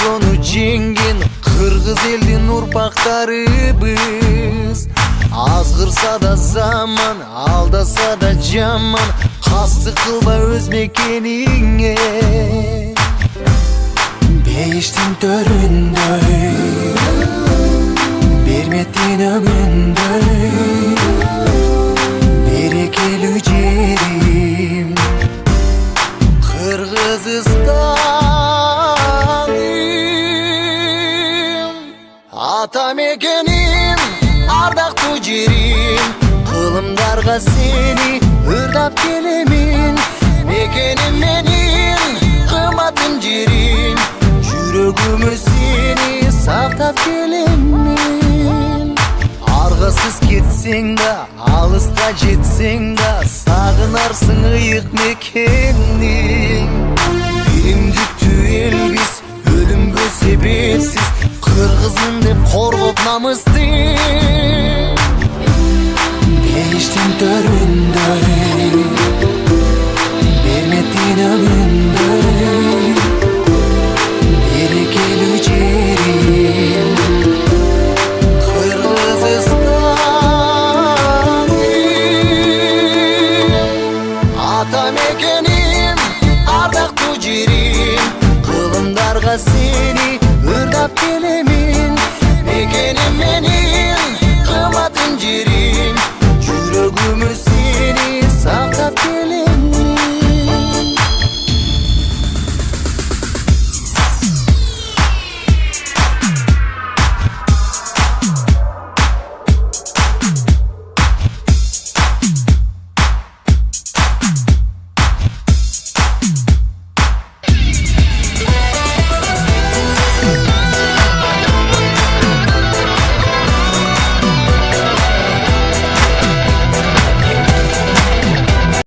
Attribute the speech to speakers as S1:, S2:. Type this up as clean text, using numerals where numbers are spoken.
S1: корону жеңген кыргыз элдин урпактарыбыз. Азгырса да заман, алдаса да жаман, кастык кылба өз мекениңе. Бейиштин төрүндөй, берметтин өгүндөй, берекелүү жерим Кыргызстаным. Ата мекеним, ардактуу жерим, кылымдарга сени ырдап келемин. Мекеним менин, кымбатым жерим, жүрөгүмө сени сактап келемин. Аргасыз кетсең да, алыска жетсең да, сагынарсың ыйык мекениң. Биримдиктүү элбиз, өлүмгө себепсиз, кыргызмын деп коргоп намысты. Бейиштин төрүндөй, берметтин өгүндөй, берекелүү жерим Кыргызстаным. Ата мекеним, ардактуу жерим, кылымдарга сени ырдап келемин. Мекеним менин, кымбатым жерим, жүрөгүмө сени сактап келемин.